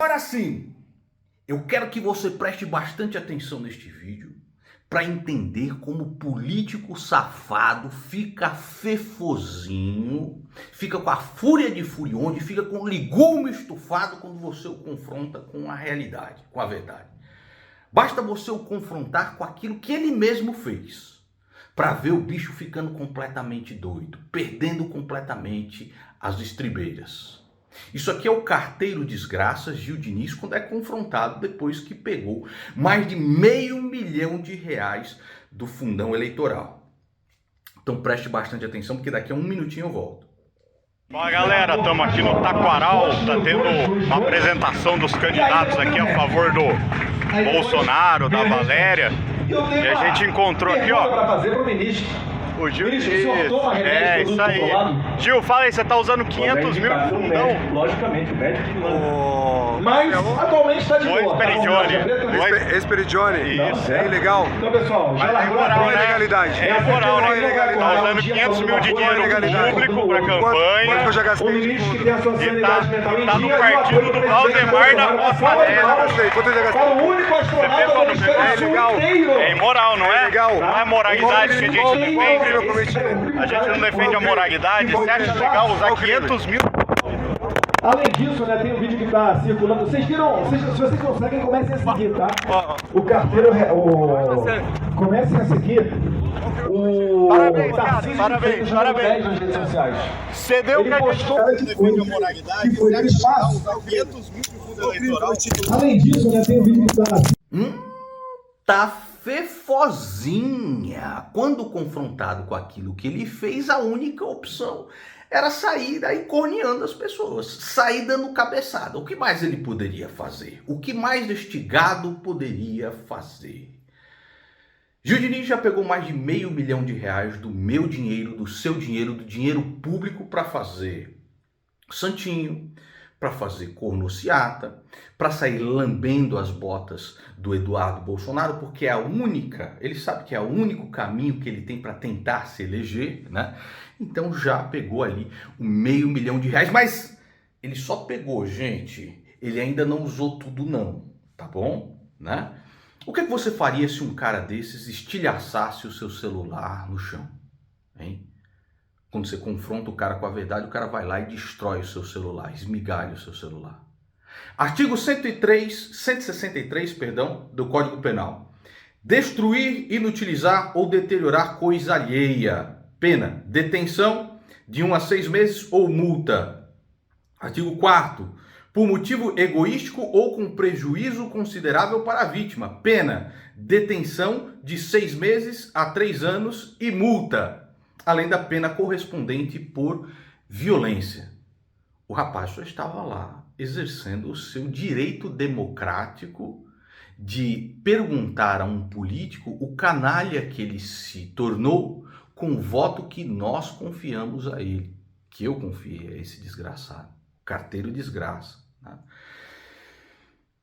Agora sim, eu quero que você preste bastante atenção neste vídeo para entender como o político safado fica fefozinho, fica com a fúria de furionde, fica com o ligume estufado quando você o confronta com a realidade, com a verdade. Basta você o confrontar com aquilo que ele mesmo fez, para ver o bicho ficando completamente doido, perdendo completamente as estribeiras. Isso aqui é o carteiro desgraça Gil Diniz quando é confrontado depois que pegou mais de R$500 milhão do fundão eleitoral. Então preste bastante atenção porque daqui a um minutinho eu volto. Fala galera, estamos aqui no Taquaral, está tendo uma apresentação dos candidatos aqui a favor do Bolsonaro, da Valéria. E a gente encontrou aqui, ó, o Gil. Isso aí. Gil, fala aí, você tá usando 500 mil de fundão? Logicamente, o médico que manda. Mas atualmente está de boa. Esperidione. Isso. É ilegal. Então, pessoal, já largou a Qual é a ilegalidade? É imoral, né? ilegalidade. Tá usando 500 mil de dinheiro público pra Quanto campanha. que eu já O gastei de ministro que fundo? tem a sua E sanidade mental em tá no dia, partido do Valdemar da Costa Negra. Quanto eu já gastei? Para o único astronauta do É hemisfério sul legal. inteiro. É imoral, não é? legal. Não é moralidade que a gente defende. A gente não defende a moralidade. Você acha legal usar 500 mil? Além disso, né, tem um vídeo que está circulando. Vocês viram? Se vocês conseguem, comecem a seguir, tá? O carteiro. Comecem a seguir. O Tarcísio Parabéns. nas redes sociais. Você deu Ele pra postou gente defende a moralidade. que foi Você acha espaço. legal usar 500 mil de fundo eleitoral? Além disso, né, tem um vídeo que está. Tá fefozinha. Quando confrontado com aquilo que ele fez, a única opção era sair daí corneando as pessoas, sair dando cabeçada. O que mais ele poderia fazer? O que mais este gado poderia fazer? Gil Diniz já pegou mais de R$500 milhão do meu dinheiro, do seu dinheiro, do dinheiro público para fazer santinho, para fazer cornociata, para sair lambendo as botas do Eduardo Bolsonaro, porque é a única, ele sabe que é o único caminho que ele tem para tentar se eleger, né? Então já pegou ali R$500 milhão, mas ele só pegou, gente, ele ainda não usou tudo não, tá bom? Né? O que você faria se um cara desses estilhaçasse o seu celular no chão, hein? Quando você confronta o cara com a verdade, o cara vai lá e destrói o seu celular, esmigalha o seu celular. Artigo 163, do Código Penal. Destruir, inutilizar ou deteriorar coisa alheia. Pena, detenção de 1 a 6 meses ou multa. Artigo 4º. Por motivo egoístico ou com prejuízo considerável para a vítima. Pena, detenção de 6 meses a 3 anos e multa. Além da pena correspondente por violência. O rapaz só estava lá exercendo o seu direito democrático de perguntar a um político o canalha que ele se tornou com o voto que nós confiamos a ele. Que eu confiei a esse desgraçado. Carteiro desgraça. Né?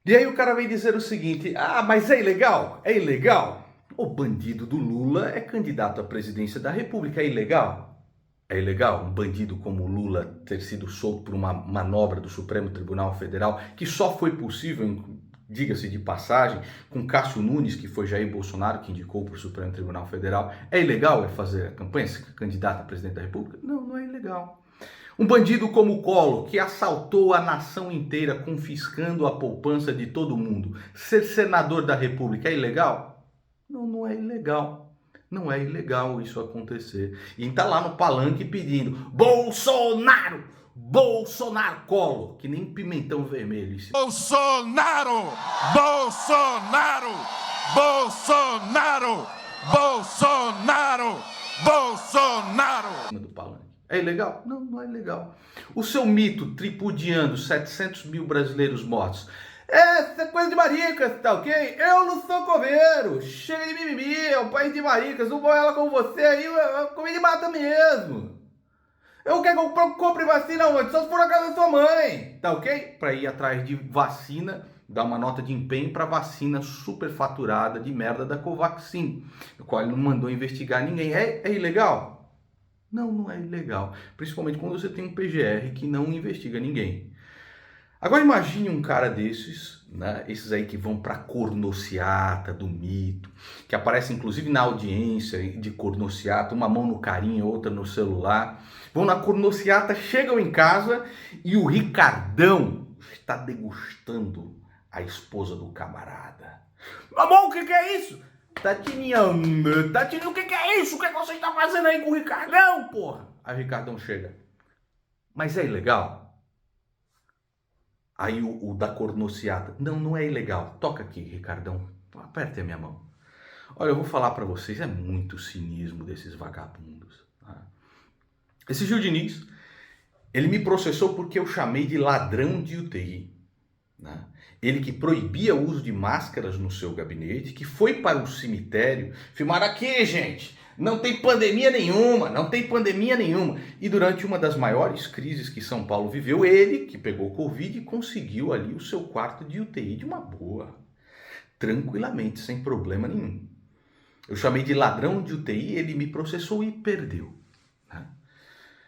E aí o cara vem dizer o seguinte, mas é ilegal? É ilegal? O bandido do Lula é candidato à presidência da República. É ilegal? É ilegal um bandido como o Lula ter sido solto por uma manobra do Supremo Tribunal Federal, que só foi possível, diga-se de passagem, com Cássio Nunes, que foi Jair Bolsonaro que indicou para o Supremo Tribunal Federal. É ilegal ele fazer a campanha, ser candidato a presidente da República? Não, não é ilegal. Um bandido como o Collor, que assaltou a nação inteira, confiscando a poupança de todo mundo, ser senador da República, é ilegal? Não, não é ilegal. Não é ilegal isso acontecer. E está lá no palanque pedindo Bolsonaro, Bolsonaro, Collor, que nem pimentão vermelho. Bolsonaro, Bolsonaro, Bolsonaro, Bolsonaro, Bolsonaro. Do palanque. É ilegal? Não, não é legal. O seu mito tripudiando 700 mil brasileiros mortos. Essa é coisa de maricas, tá ok? Eu não sou coveiro. Chega de mimimi, é o país de maricas. Não vou ela com você aí, comi de mata mesmo. Eu quero que eu compre vacina onde? Só se for na casa da sua mãe, tá ok? Pra ir atrás de vacina, dar uma nota de empenho pra vacina superfaturada de merda da Covaxin, o qual ele não mandou investigar ninguém. É ilegal? Não, não é ilegal. Principalmente quando você tem um PGR que não investiga ninguém. Agora imagine um cara desses, né? Esses aí que vão para cornociata do mito, que aparece inclusive na audiência de cornociata, uma mão no carinho, outra no celular. Vão na cornociata, chegam em casa e o Ricardão está degustando a esposa do camarada. Amor, o que é isso? Tatininha, o que é isso? O que você está fazendo aí com o Ricardão, porra? Aí o Ricardão chega. Mas é ilegal? Aí o da cornociata. Não é ilegal. Toca aqui, Ricardão. Aperta a minha mão. Olha, eu vou falar pra vocês, é muito cinismo desses vagabundos. Tá? Esse Gil Diniz, ele me processou porque eu chamei de ladrão de UTI. Né? Ele que proibia o uso de máscaras no seu gabinete, que foi para o cemitério filmar aqui, gente. Não tem pandemia nenhuma, não tem pandemia nenhuma. E durante uma das maiores crises que São Paulo viveu, ele, que pegou Covid, conseguiu ali o seu quarto de UTI de uma boa. Tranquilamente, sem problema nenhum. Eu chamei de ladrão de UTI, ele me processou e perdeu. Né?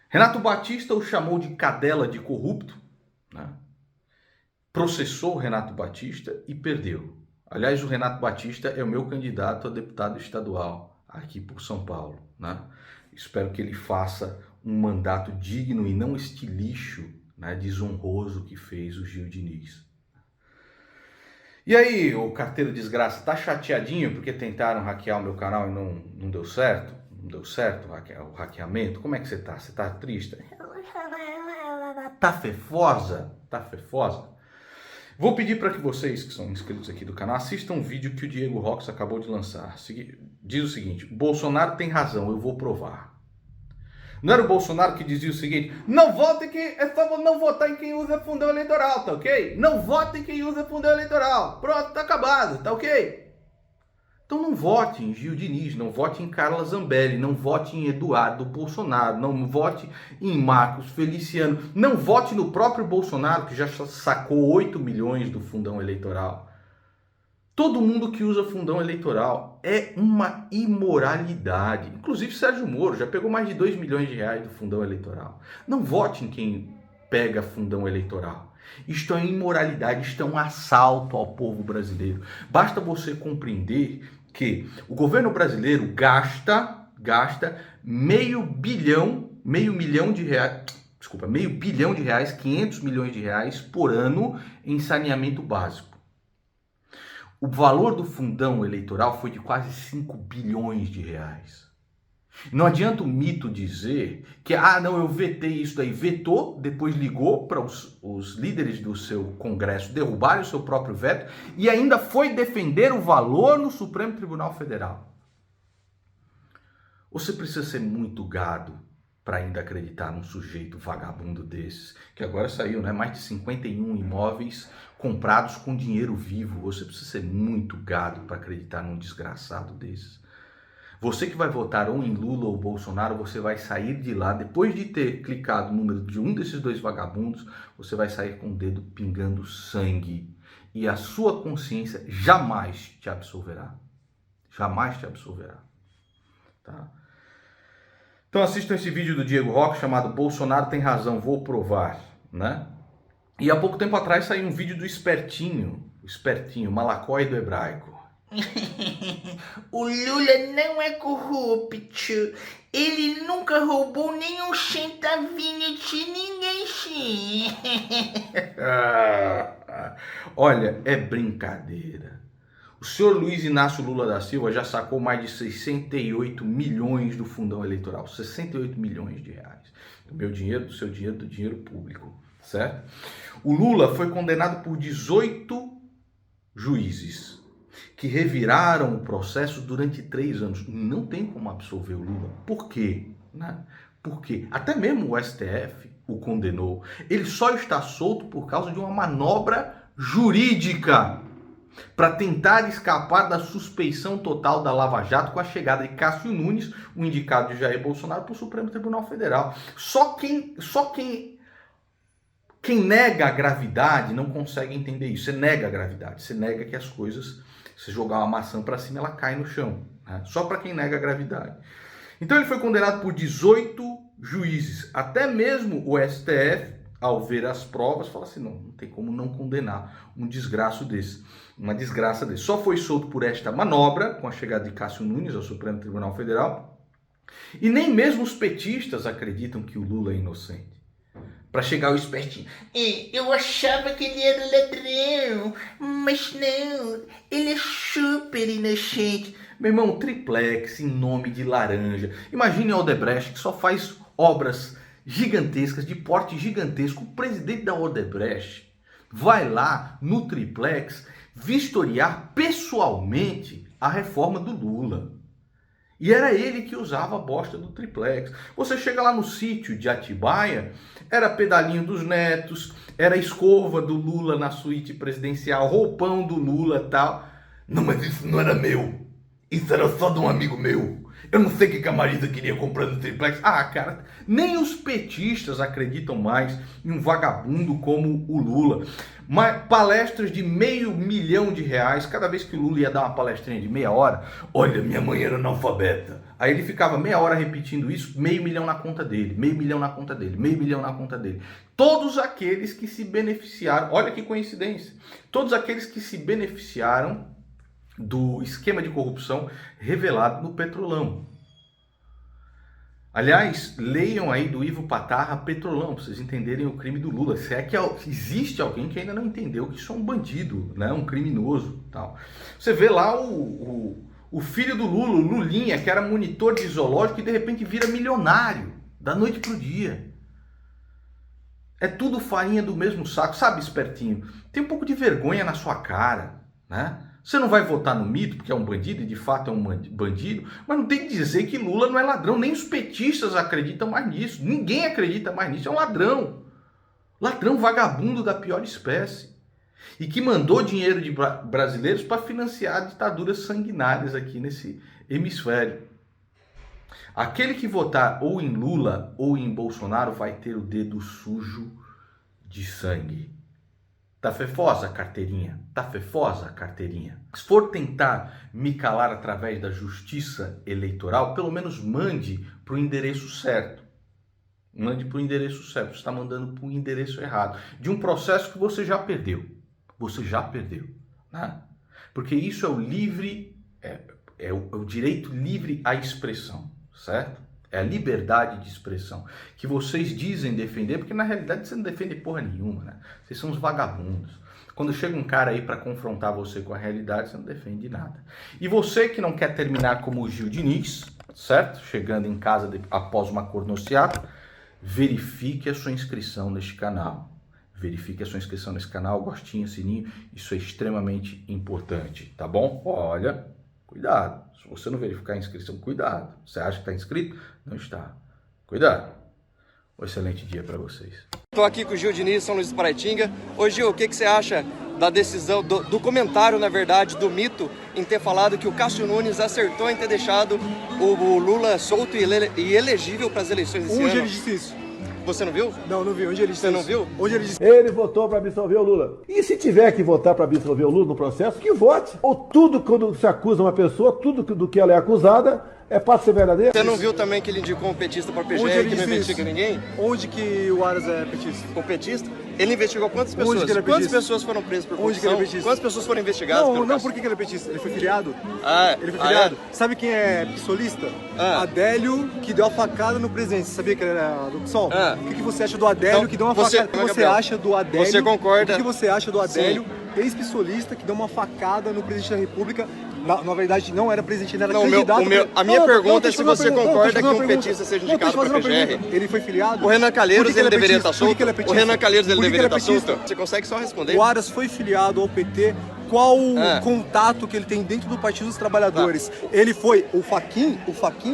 Renato Batista o chamou de cadela de corrupto. Né? Processou o Renato Batista e perdeu. Aliás, o Renato Batista é o meu candidato a deputado estadual aqui por São Paulo, né? Espero que ele faça um mandato digno e não este lixo, né, desonroso que fez o Gil Diniz. E aí, ô carteiro desgraça, tá chateadinho porque tentaram hackear o meu canal e não deu certo? Não deu certo o hackeamento? Como é que você tá? Você tá triste? Tá fefosa? Tá fefosa? Vou pedir para que vocês que são inscritos aqui do canal assistam um vídeo que o Diego Rox acabou de lançar. Diz o seguinte: Bolsonaro tem razão, eu vou provar. Não era o Bolsonaro que dizia o seguinte: não votem é só não votar em quem usa fundão eleitoral, tá ok? Não votem em quem usa fundão eleitoral. Pronto, tá acabado, tá ok? Então não vote em Gil Diniz, não vote em Carla Zambelli, não vote em Eduardo Bolsonaro, não vote em Marcos Feliciano, não vote no próprio Bolsonaro, que já sacou 8 milhões do fundão eleitoral. Todo mundo que usa fundão eleitoral é uma imoralidade. Inclusive Sérgio Moro já pegou mais de 2 milhões de reais do fundão eleitoral. Não vote em quem pega fundão eleitoral. Isto é imoralidade, isto é um assalto ao povo brasileiro. Basta você compreender que o governo brasileiro gasta meio bilhão de reais, 500 milhões de reais por ano em saneamento básico. O valor do fundão eleitoral foi de quase 5 bilhões de reais. Não adianta o mito dizer que, não, eu vetei isso daí. Vetou, depois ligou para os líderes do seu Congresso derrubarem o seu próprio veto e ainda foi defender o valor no Supremo Tribunal Federal. Você precisa ser muito gado para ainda acreditar num sujeito vagabundo desses, que agora saiu, né? Mais de 51 imóveis comprados com dinheiro vivo. Você precisa ser muito gado para acreditar num desgraçado desses. Você que vai votar ou em Lula ou Bolsonaro, você vai sair de lá, depois de ter clicado no número de um desses dois vagabundos, você vai sair com o dedo pingando sangue. E a sua consciência jamais te absolverá. Jamais te absolverá. Tá? Então assistam esse vídeo do Diego Rox chamado Bolsonaro tem razão, vou provar. Né? E há pouco tempo atrás saiu um vídeo do Espertinho, Malacói do hebraico. O Lula não é corrupto. Ele nunca roubou nem um centavinho de ninguém. Olha, é brincadeira. O senhor Luiz Inácio Lula da Silva já sacou mais de 68 milhões do fundão eleitoral. 68 milhões de reais. Do meu dinheiro, do seu dinheiro, do dinheiro público. Certo? O Lula foi condenado por 18 juízes que reviraram o processo durante 3 anos. Não tem como absolver o Lula. Por quê? Né? Porque até mesmo o STF o condenou. Ele só está solto por causa de uma manobra jurídica para tentar escapar da suspeição total da Lava Jato com a chegada de Cássio Nunes, o indicado de Jair Bolsonaro, para o Supremo Tribunal Federal. Só quem nega a gravidade não consegue entender isso. Você nega a gravidade, você nega que as coisas... Se jogar uma maçã para cima, ela cai no chão. Né? Só para quem nega a gravidade. Então ele foi condenado por 18 juízes. Até mesmo o STF ao ver as provas, fala assim, não tem como não condenar uma desgraça desse. Só foi solto por esta manobra, com a chegada de Cássio Nunes ao Supremo Tribunal Federal, e nem mesmo os petistas acreditam que o Lula é inocente. Para chegar o espertinho. Eu achava que ele era ladrão, mas não, ele é super inocente. Meu irmão, triplex em nome de laranja. Imagine a Odebrecht, que só faz obras gigantescas, de porte gigantesco. O presidente da Odebrecht vai lá no triplex vistoriar pessoalmente a reforma do Lula. E era ele que usava a bosta do triplex. Você chega lá no sítio de Atibaia, era pedalinho dos netos, era escova do Lula na suíte presidencial, roupão do Lula e tal. Não, mas isso não era meu. Isso era só de um amigo meu. Eu não sei o que a Marisa queria comprando triplex. Ah, cara, nem os petistas acreditam mais em um vagabundo como o Lula. Palestras de R$500 mil, cada vez que o Lula ia dar uma palestrinha de meia hora, olha, minha mãe era analfabeta. Aí ele ficava meia hora repetindo isso, R$500 mil na conta dele, R$500 mil na conta dele, R$500 mil na conta dele. Todos aqueles que se beneficiaram, olha que coincidência, todos aqueles que se beneficiaram do esquema de corrupção revelado no Petrolão. Aliás, leiam aí do Ivo Patarra Petrolão, para vocês entenderem o crime do Lula. Se é que existe alguém que ainda não entendeu que isso é um bandido, né? Um criminoso. Tal. Você vê lá o filho do Lula, o Lulinha, que era monitor de zoológico e de repente vira milionário, da noite para o dia. É tudo farinha do mesmo saco, sabe, espertinho? Tem um pouco de vergonha na sua cara, né? Você não vai votar no mito porque é um bandido, e de fato é um bandido, mas não tem que dizer que Lula não é ladrão. Nem os petistas acreditam mais nisso. Ninguém acredita mais nisso. É um ladrão. Ladrão vagabundo da pior espécie. E que mandou dinheiro de brasileiros para financiar ditaduras sanguinárias aqui nesse hemisfério. Aquele que votar ou em Lula ou em Bolsonaro vai ter o dedo sujo de sangue. Tá fefosa a carteirinha? Tá fefosa a carteirinha? Se for tentar me calar através da justiça eleitoral, pelo menos mande para o endereço certo. Mande para o endereço certo. Você está mandando para o endereço errado. De um processo que você já perdeu. Você já perdeu. Né? Porque isso é o livre, é o direito livre à expressão. Certo? É a liberdade de expressão que vocês dizem defender, porque na realidade você não defende porra nenhuma, né? Vocês são uns vagabundos. Quando chega um cara aí para confrontar você com a realidade, você não defende nada. E você que não quer terminar como o Gil Diniz, certo? Chegando em casa após uma cornociata, verifique a sua inscrição neste canal. Verifique a sua inscrição nesse canal, gostinho, sininho, isso é extremamente importante, tá bom? Olha, cuidado. Se você não verificar a inscrição, cuidado. Você acha que está inscrito? Não está. Cuidado. Um excelente dia para vocês. Estou aqui com o Gil Diniz, São Luís do Paraitinga. Ô Gil, o que você acha da decisão, do comentário, na verdade, do mito em ter falado que o Cássio Nunes acertou em ter deixado o Lula solto e elegível para as eleições desse ano? Onde ele disse isso? Você não viu? Não, não vi. Onde ele disse Você isso? não viu? Onde ele disse Ele votou para absolver o Lula. E se tiver que votar para absolver o Lula no processo, que vote. Ou tudo, quando se acusa uma pessoa, tudo do que ela é acusada, é para ser verdadeiro. Você não viu também que ele indicou um petista para o PGR que não investiga ninguém? Onde que o Aras é petista? O petista? Ele investigou quantas pessoas? Onde que ele é Quantas petista? pessoas foram presas por Onde que corrupção? ele é petista? Quantas pessoas foram investigadas? Não, por que ele é petista? Ele foi filiado? Ah, Ele foi filiado. é? Sabe quem é psolista? Ah. Adélio, que deu a facada no presidente. Você sabia que ele era do PSOL? Ah. O que você acha do Adélio, Então, que deu uma você- facada? O que você Gabriel, acha do Adélio? você concorda? O que você acha do Adélio, Sim. ex-psolista, que deu uma facada no presidente da República? Na verdade, não era presidente, ele era Não, candidato. a minha pergunta é se deixa eu fazer você uma pergunta. concorda Deixa eu fazer que uma um pergunta. petista seja Não, deixa eu indicado fazer para uma PGR. pergunta. Ele foi filiado? O Renan Calheiros, Por que ele é deveria petista? estar solto? Por que ele é O petista? Renan Calheiros, ele Por que deveria ele é estar petista? solto? Você consegue só responder? O Aras foi filiado ao PT. Qual o Ah. contato que ele tem dentro do Partido dos Trabalhadores? Ele foi o Fachin,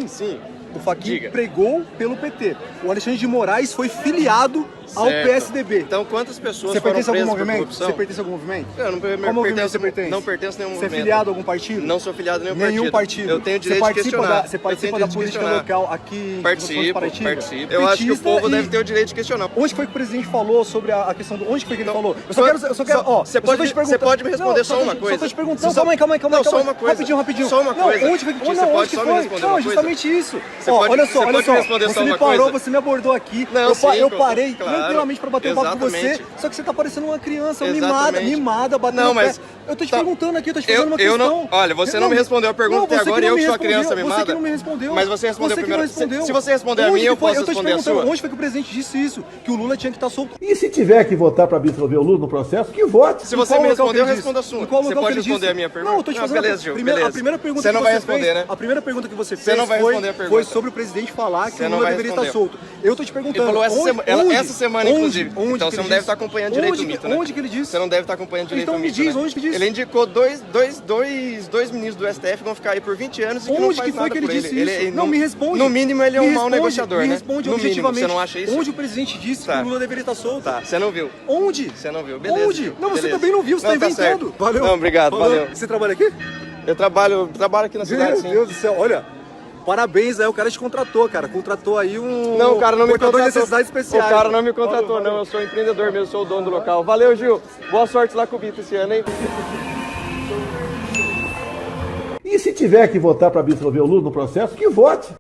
Sim. o Fachin Diga. pregou pelo PT. O Alexandre de Moraes foi filiado ao Certo. PSDB. Então, quantas pessoas Você foram pertence a presas algum por movimento? corrupção? Você pertence a algum movimento? Eu não Qual movimento pertenço, você pertence? não pertenço a nenhum Você é movimento. filiado a algum partido? Não sou filiado a nenhum partido. Eu tenho direito de questionar. Você Eu participa tenho da direito de política questionar. local aqui em Participo. Paraitinga? Eu acho que o Petista povo e- deve ter o direito de questionar. Onde foi que o presidente falou sobre a questão do... Onde foi que ele Não, falou? Eu só quero... você eu só tô te pode perguntando. me responder Não, só uma coisa? Só tô te perguntando. Só- Calma aí. Não, só uma coisa. Rapidinho. Só uma Não, coisa. onde foi que... Você Não, pode onde que só me foi? responder Não, uma coisa? justamente isso. Você Ó, pode- olha você só. pode me responder só Você me uma parou, coisa? você me abordou aqui. Não, Eu sim, parei. claro. tranquilamente pra bater um papo com você, só que você tá parecendo uma criança mimada, batendo não, mas eu tô te perguntando aqui, eu tô te fazendo uma questão. Não, olha, você não me respondeu a pergunta até agora e eu que sou a criança mimada. Você que não me respondeu. Mas você respondeu primeiro. Respondeu. Se você responder a minha, eu posso responder a sua. Onde foi que o presidente disse isso? Que o Lula tinha que estar solto. E se tiver que votar para absolver o Lula no processo, que vote. Se você me respondeu, eu respondo a sua. Você pode responder a minha pergunta? Não, eu tô te fazendo beleza, Gil, a primeira pergunta você não vai responder, né? A primeira pergunta que você fez você não vai responder a pergunta. Foi sobre o presidente falar que o Lula deveria estar solto. Eu tô te perguntando. Ele falou essa semana, inclusive. Então você não deve estar acompanhando direito o mito, né? Onde que ele disse? Você não deve estar acompanhando direito o mito. Então me diz, onde que disse? Ele indicou dois ministros do STF que vão ficar aí por 20 anos e que não faz nada por ele. Onde que foi que ele disse isso? Não, me responde. No mínimo ele é um mau negociador, né? Me responde objetivamente. Você não acha isso? Onde o presidente disse que o Lula deveria estar solto? Tá, você não viu. Onde? Você não viu, beleza. Onde? Não, você também não viu, você tá inventando. Valeu. Não, obrigado, valeu. Você trabalha aqui? Eu trabalho aqui na cidade, sim. Meu Deus do céu, olha... Parabéns, aí o cara te contratou, cara. Contratou aí um... Não, o cara não me contratou. De necessidades especiais. O cara não me contratou, não. Eu sou empreendedor mesmo, sou o dono do local. Valeu, Gil. Boa sorte lá com o Bito esse ano, hein? E se tiver que votar para absolver o Lula no processo, que vote.